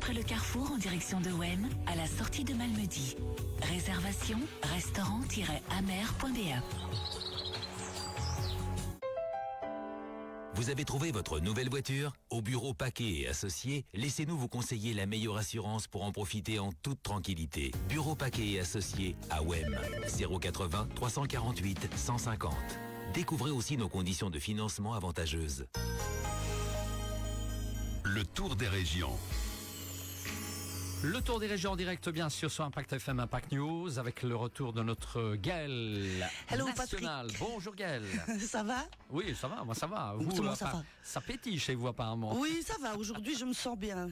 après le carrefour en direction de Wem, à la sortie de Malmedy. Réservation restaurant-amer.be. Vous avez trouvé votre nouvelle voiture? Au bureau Paquet et Associés, laissez-nous vous conseiller la meilleure assurance pour en profiter en toute tranquillité. Bureau Paquet et Associés à Wem, 080 348 150. Découvrez aussi nos conditions de financement avantageuses. Le tour des régions. Le tour des régions en direct, bien sûr, sur Impact FM, Impact News, avec le retour de notre Gaëlle nationale. Patrick. Bonjour Gaëlle. Ça va? Oui, ça va, moi ça va. Vous, Comment ça va? Ça pétille chez vous apparemment. Oui, ça va. Aujourd'hui, je me sens bien.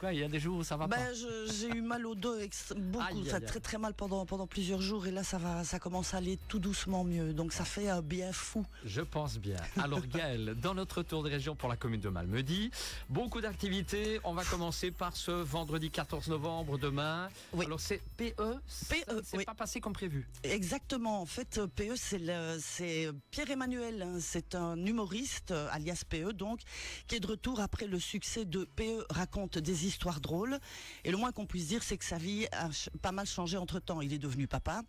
Quoi, il y a des jours où ça va pas? J'ai eu mal au dos, beaucoup, Aïe, ça aïe, aïe. très très mal pendant plusieurs jours, et là ça commence à aller tout doucement mieux. Donc ça fait un bien fou. Je pense bien. Alors Gaëlle, dans notre tour des régions pour la commune de Malmedy, beaucoup d'activités. On va commencer par ce vendredi 14 novembre, demain. Oui. Alors c'est PE, c'est oui. pas passé comme prévu. Exactement. En fait, PE, c'est Pierre-Emmanuel. Hein. C'est un humoriste, alias PE, donc, qui est de retour après le succès de PE raconte des histoires drôles. Et le moins qu'on puisse dire, c'est que sa vie a pas mal changé entre-temps. Il est devenu papa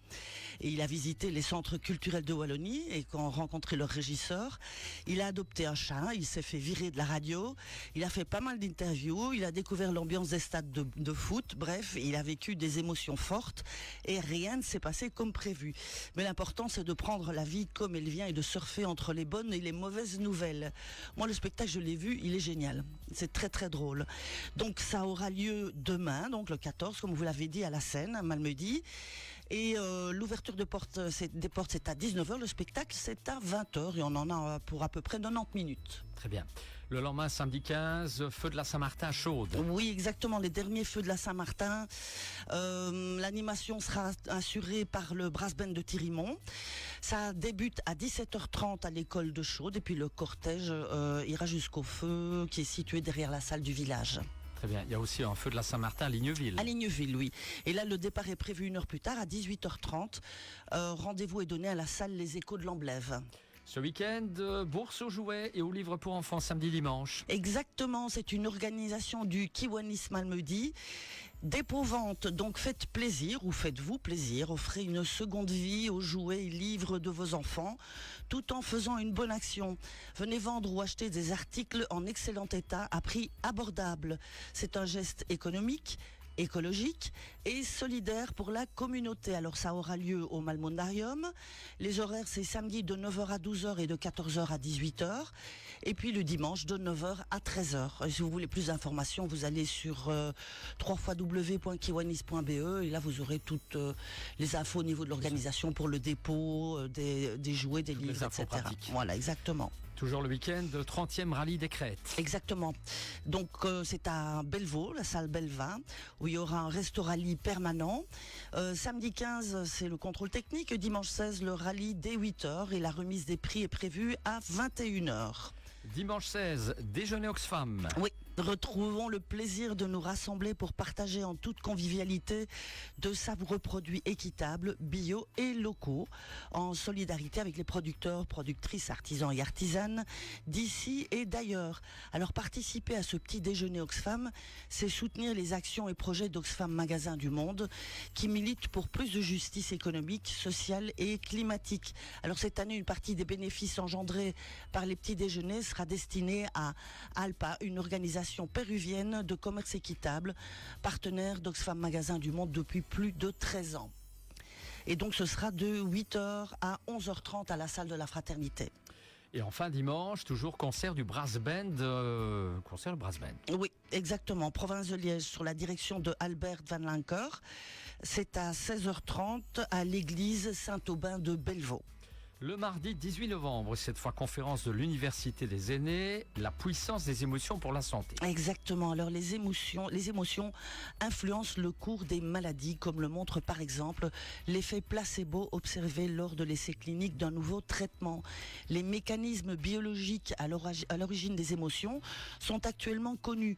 et il a visité les centres culturels de Wallonie, et quand rencontré leur régisseur, il a adopté un chat, il s'est fait virer de la radio, il a fait pas mal d'interviews, il a découvert l'ambiance des stades de foot, bref, il a vécu des émotions fortes et rien ne s'est passé comme prévu. Mais l'important, c'est de prendre la vie comme elle vient et de surfer entre les bonnes et les mauvaises nouvelles. Moi, le spectacle, je l'ai vu, il est génial. C'est très très drôle. Donc ça aura lieu demain, donc le 14, comme vous l'avez dit, à la Seine, à Malmedy. Et l'ouverture des portes, c'est à 19h, le spectacle, c'est à 20h, et on en a pour à peu près 90 minutes. Très bien. Le lendemain, samedi 15, feu de la Saint-Martin chaude. Oui, exactement, les derniers feux de la Saint-Martin. L'animation sera assurée par le brass band de Thirimont. Ça débute à 17h30 à l'école de Chaude, et puis le cortège ira jusqu'au feu qui est situé derrière la salle du village. Très bien. Il y a aussi un feu de la Saint-Martin à Ligneville. À Ligneville, oui. Et là, le départ est prévu 1 heure plus tard, à 18h30. Rendez-vous est donné à la salle Les Échos de l'Amblève. Ce week-end, bourse aux jouets et aux livres pour enfants samedi dimanche. Exactement, c'est une organisation du Kiwanis Malmedy. Dépôt-vente, donc faites plaisir ou faites-vous plaisir, offrez une seconde vie aux jouets et livres de vos enfants, tout en faisant une bonne action. Venez vendre ou acheter des articles en excellent état à prix abordable. C'est un geste économique, écologique et solidaire pour la communauté. Alors ça aura lieu au Malmondarium. Les horaires, c'est samedi de 9h à 12h et de 14h à 18h. Et puis le dimanche de 9h à 13h. Et si vous voulez plus d'informations, vous allez sur www.kiwanis.be, et là vous aurez toutes les infos au niveau de l'organisation pour le dépôt des jouets, des livres, les infos etc. pratiques. Voilà, exactement. Toujours le week-end, 30e rallye des Crêtes. Exactement. Donc c'est à Bellevaux, la salle Bellevin, où il y aura un restaurant-rallye permanent. Samedi 15, c'est le contrôle technique. Dimanche 16, le rallye dès 8h, et la remise des prix est prévue à 21h. Dimanche 16, déjeuner Oxfam. Oui, retrouvons le plaisir de nous rassembler pour partager en toute convivialité de savoureux produits équitables, bio et locaux, en solidarité avec les producteurs, productrices, artisans et artisanes d'ici et d'ailleurs. Alors participer à ce petit déjeuner Oxfam, c'est soutenir les actions et projets d'Oxfam Magasin du Monde, qui militent pour plus de justice économique, sociale et climatique. Alors cette année, une partie des bénéfices engendrés par les petits déjeuners sera destinée à Alpa, une organisation péruvienne de commerce équitable, partenaire d'Oxfam Magasin du Monde depuis plus de 13 ans. Et donc ce sera de 8h à 11h30 à la salle de la Fraternité. Et enfin dimanche, toujours concert du Brass Band. Concert du Brass Band. Oui, exactement. Province de Liège, sur la direction de Albert Van Lanker. C'est à 16h30 à l'église Saint-Aubin de Bellevaux. Le mardi 18 novembre, cette fois conférence de l'Université des aînés, la puissance des émotions pour la santé. Exactement. Alors les émotions influencent le cours des maladies, comme le montre par exemple l'effet placebo observé lors de l'essai clinique d'un nouveau traitement. Les mécanismes biologiques à l'origine des émotions sont actuellement connus,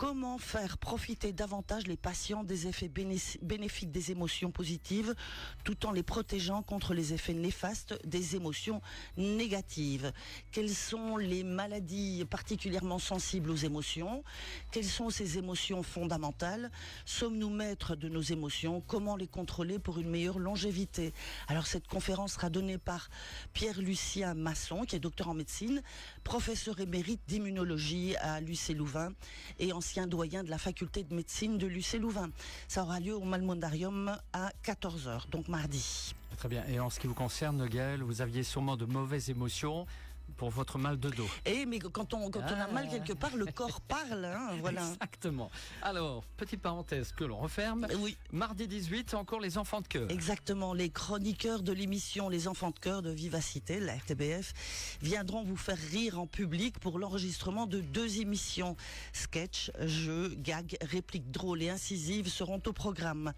Comment faire profiter davantage les patients des effets bénéfiques des émotions positives tout en les protégeant contre les effets néfastes des émotions négatives? Quelles sont les maladies particulièrement sensibles aux émotions? Quelles sont ces émotions fondamentales? Sommes-nous maîtres de nos émotions? Comment les contrôler pour une meilleure longévité? Alors cette conférence sera donnée par Pierre-Lucien Masson, qui est docteur en médecine, professeur émérite d'immunologie à l'UC Louvain et ancien doyen de la faculté de médecine de l'UC Louvain. Ça aura lieu au Malmondarium à 14h, donc mardi. Très bien. Et en ce qui vous concerne, Gaël, vous aviez sûrement de mauvaises émotions pour votre mal de dos. Mais quand on a mal quelque part, le corps parle, hein, voilà. Exactement. Alors, petite parenthèse que l'on referme. Oui. Mardi 18, encore les enfants de cœur. Exactement. Les chroniqueurs de l'émission Les Enfants de cœur de Vivacité, la RTBF, viendront vous faire rire en public pour l'enregistrement de 2 émissions. Sketch, jeux, gags, répliques drôles et incisives seront au programme.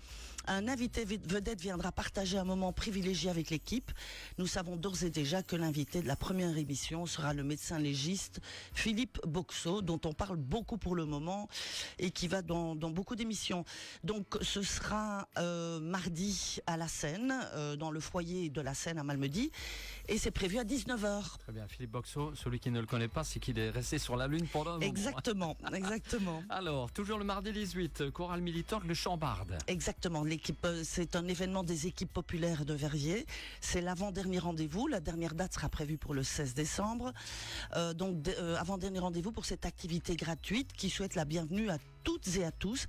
Un invité vedette viendra partager un moment privilégié avec l'équipe. Nous savons d'ores et déjà que l'invité de la première émission sera le médecin légiste Philippe Boxot, dont on parle beaucoup pour le moment et qui va dans beaucoup d'émissions. Donc ce sera mardi à la Seine, dans le foyer de la Seine à Malmedy, et c'est prévu à 19h. Très bien, Philippe Boxot, celui qui ne le connaît pas, c'est qu'il est resté sur la Lune pendant un moment. Exactement, exactement. Alors, toujours le mardi 18, chorale militante Le Chambarde. Exactement. L'équipe, c'est un événement des équipes populaires de Verviers. C'est l'avant-dernier rendez-vous. La dernière date sera prévue pour le 16 décembre. Avant-dernier rendez-vous pour cette activité gratuite qui souhaite la bienvenue à toutes et à tous.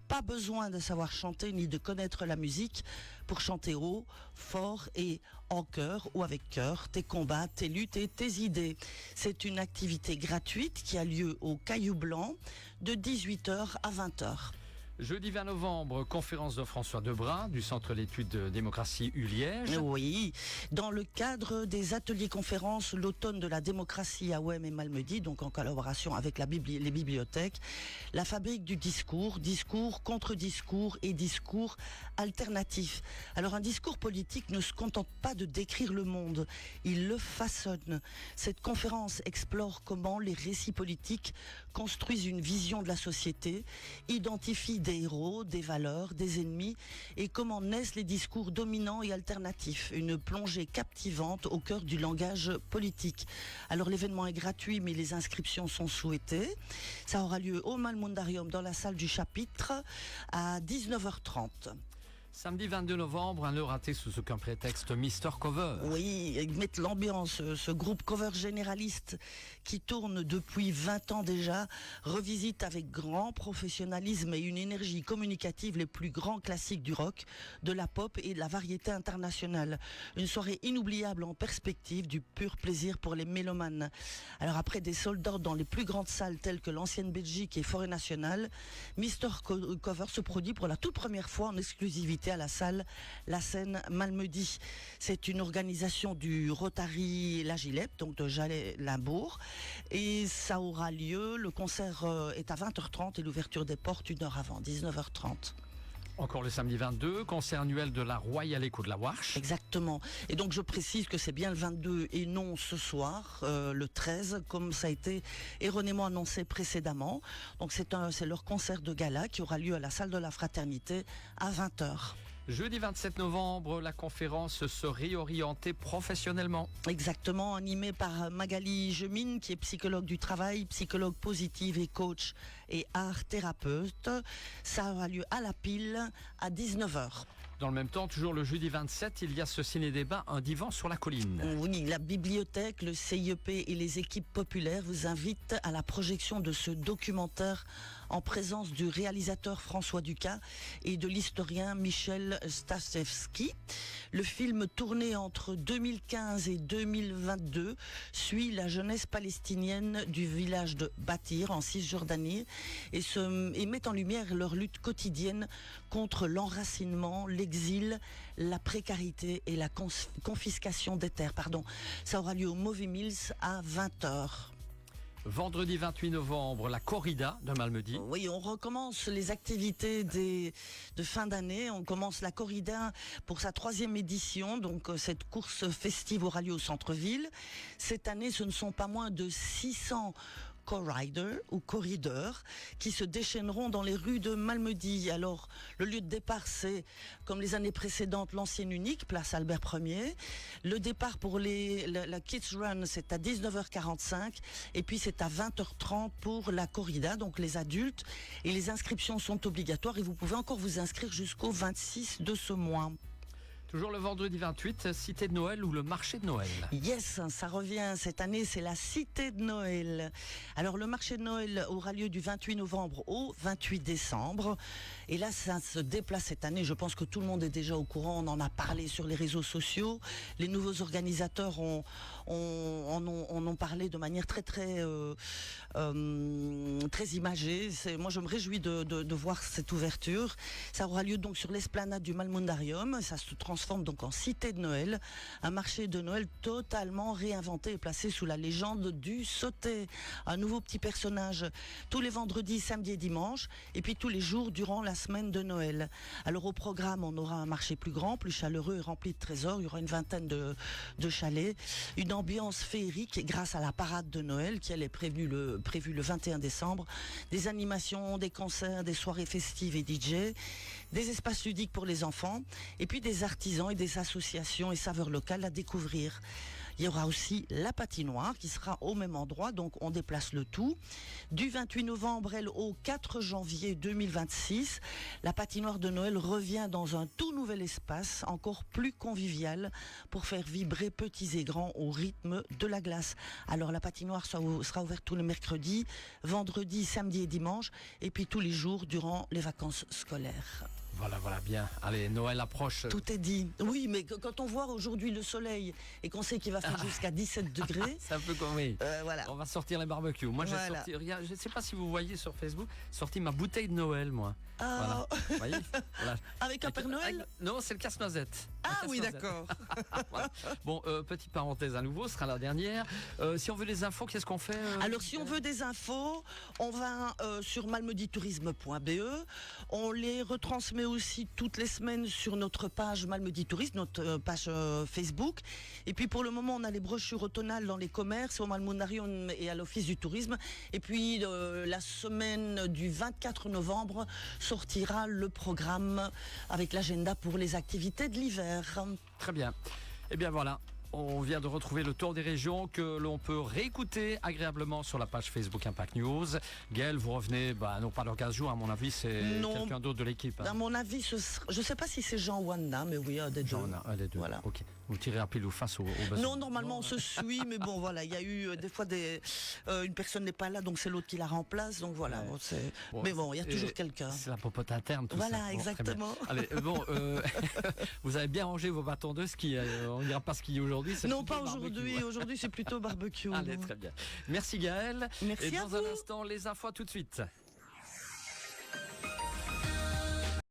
Pas besoin de savoir chanter ni de connaître la musique pour chanter haut, fort et en chœur ou avec cœur tes combats, tes luttes et tes idées. C'est une activité gratuite qui a lieu au Caillou Blanc de 18h à 20h. Jeudi 20 novembre, conférence de François Debrun du Centre d'études de démocratie Uliège. Oui, dans le cadre des ateliers conférences l'automne de la démocratie à Ouem et Malmedy, donc en collaboration avec les bibliothèques, la fabrique du discours, discours, contre-discours et discours alternatifs. Alors un discours politique ne se contente pas de décrire le monde, il le façonne. Cette conférence explore comment les récits politiques construisent une vision de la société, identifient des héros, des valeurs, des ennemis et comment naissent les discours dominants et alternatifs. Une plongée captivante au cœur du langage politique. Alors l'événement est gratuit mais les inscriptions sont souhaitées. Ça aura lieu au Malmondarium dans la salle du chapitre à 19h30. Samedi 22 novembre, un ne raté sous aucun prétexte, Mister Cover. Oui, ils mettent l'ambiance. Ce groupe cover généraliste qui tourne depuis 20 ans déjà revisite avec grand professionnalisme et une énergie communicative les plus grands classiques du rock, de la pop et de la variété internationale. Une soirée inoubliable en perspective, du pur plaisir pour les mélomanes. Alors après des sold-out dans les plus grandes salles telles que l'Ancienne Belgique et Forêt Nationale, Mister Cover se produit pour la toute première fois en exclusivité à la salle La Seine Malmedy. C'est une organisation du Rotary La Gilette, donc de Jalais-Limbourg, et ça aura lieu, le concert est à 20h30 et l'ouverture des portes 1 heure avant, 19h30. Encore le samedi 22, concert annuel de la Royal Echo de la Warche. Exactement. Et donc je précise que c'est bien le 22 et non ce soir, le 13, comme ça a été erronément annoncé précédemment. Donc c'est leur concert de gala qui aura lieu à la salle de la Fraternité à 20h. Jeudi 27 novembre, la conférence se réorienter professionnellement. Exactement, animée par Magali Gemine, qui est psychologue du travail, psychologue positive et coach et art thérapeute. Ça aura lieu à la pile à 19h. Dans le même temps, toujours le jeudi 27, il y a ce ciné-débat, un divan sur la colline. Oui, la bibliothèque, le CIEP et les équipes populaires vous invitent à la projection de ce documentaire en présence du réalisateur François Ducas et de l'historien Michel Staszewski. Le film tourné entre 2015 et 2022 suit la jeunesse palestinienne du village de Batir en Cisjordanie et met en lumière leur lutte quotidienne contre l'enracinement, l'exil, la précarité et la confiscation des terres. Ça aura lieu au Movie Mills à 20h. Vendredi 28 novembre, la corrida de Malmedy. Oui, on recommence les activités de fin d'année. On commence la corrida pour sa 3e édition. Donc cette course festive aura lieu au centre-ville. Cette année, ce ne sont pas moins de 600 co-riders ou corridors qui se déchaîneront dans les rues de Malmedy. Alors, le lieu de départ, c'est, comme les années précédentes, l'ancienne unique, place Albert Ier. Le départ pour la Kids Run, c'est à 19h45. Et puis, c'est à 20h30 pour la corrida, donc les adultes. Et les inscriptions sont obligatoires et vous pouvez encore vous inscrire jusqu'au 26 de ce mois. Toujours le vendredi 28, Cité de Noël ou le marché de Noël. Yes, ça revient. Cette année, c'est la Cité de Noël. Alors, le marché de Noël aura lieu du 28 novembre au 28 décembre. Et là, ça se déplace cette année. Je pense que tout le monde est déjà au courant. On en a parlé sur les réseaux sociaux. Les nouveaux organisateurs en ont parlé de manière très imagée. Moi, je me réjouis de voir cette ouverture. Ça aura lieu donc sur l'esplanade du Malmundarium. Ça se transforme donc en Cité de Noël, un marché de Noël totalement réinventé et placé sous la légende du sauté. Un nouveau petit personnage tous les vendredis, samedis et dimanches, et puis tous les jours durant la semaine de Noël. Alors au programme, on aura un marché plus grand, plus chaleureux et rempli de trésors. Il y aura une vingtaine de chalets, une ambiance féerique grâce à la parade de Noël qui elle est prévue le 21 décembre, des animations, des concerts, des soirées festives et DJ, des espaces ludiques pour les enfants, et puis des artisans et des associations et saveurs locales à découvrir. Il y aura aussi la patinoire qui sera au même endroit, donc on déplace le tout. Du 28 novembre, au 4 janvier 2026, la patinoire de Noël revient dans un tout nouvel espace, encore plus convivial, pour faire vibrer petits et grands au rythme de la glace. Alors la patinoire sera ouverte tous les mercredis, vendredis, samedi et dimanche, et puis tous les jours durant les vacances scolaires. Voilà, bien. Allez, Noël approche. Tout est dit. Oui, mais quand on voit aujourd'hui le soleil et qu'on sait qu'il va faire jusqu'à 17 degrés... C'est un peu comme oui. Voilà. On va sortir les barbecues. Moi, j'ai sorti, regarde, je ne sais pas si vous voyez sur Facebook, sorti ma bouteille de Noël, moi. Ah. Voilà. Vous voyez, voilà. Avec un Père Noël? Non, c'est le casse-noisette. Ah oui, d'accord. Voilà. Bon, petite parenthèse à nouveau, ce sera la dernière. Si on veut des infos, qu'est-ce qu'on fait Alors, si on veut des infos, on va sur malmeditourisme.be. On les retransmet aussi toutes les semaines sur notre page Malmedy Tourisme, notre page Facebook. Et puis, pour le moment, on a les brochures automnales dans les commerces, au Malmundarium et à l'Office du Tourisme. Et puis, la semaine du 24 novembre, sortira le programme avec l'agenda pour les activités de l'hiver. Très bien. Eh bien voilà, on vient de retrouver le tour des régions que l'on peut réécouter agréablement sur la page Facebook Impact News. Gaël, vous revenez, non pas dans 15 jours, à mon avis, c'est quelqu'un d'autre de l'équipe. À mon avis, je ne sais pas si c'est Jean ou Anna, mais oui, un des deux. Un des deux, voilà. Ok. Vous tirez à pile ou face au besoin. Non, normalement, on se suit, mais bon, voilà, il y a eu des fois une personne n'est pas là, donc c'est l'autre qui la remplace, donc voilà. Ouais. Mais bon, il y a toujours quelqu'un. C'est la popote interne, tout voilà, ça. Bon, exactement. Allez, vous avez bien rangé vos bâtons de ski. On n'ira pas skier aujourd'hui. Non, pas aujourd'hui. Aujourd'hui, c'est plutôt barbecue. Allez, très bien. Merci Gaël. Merci et à dans vous. un instant, les infos tout de suite.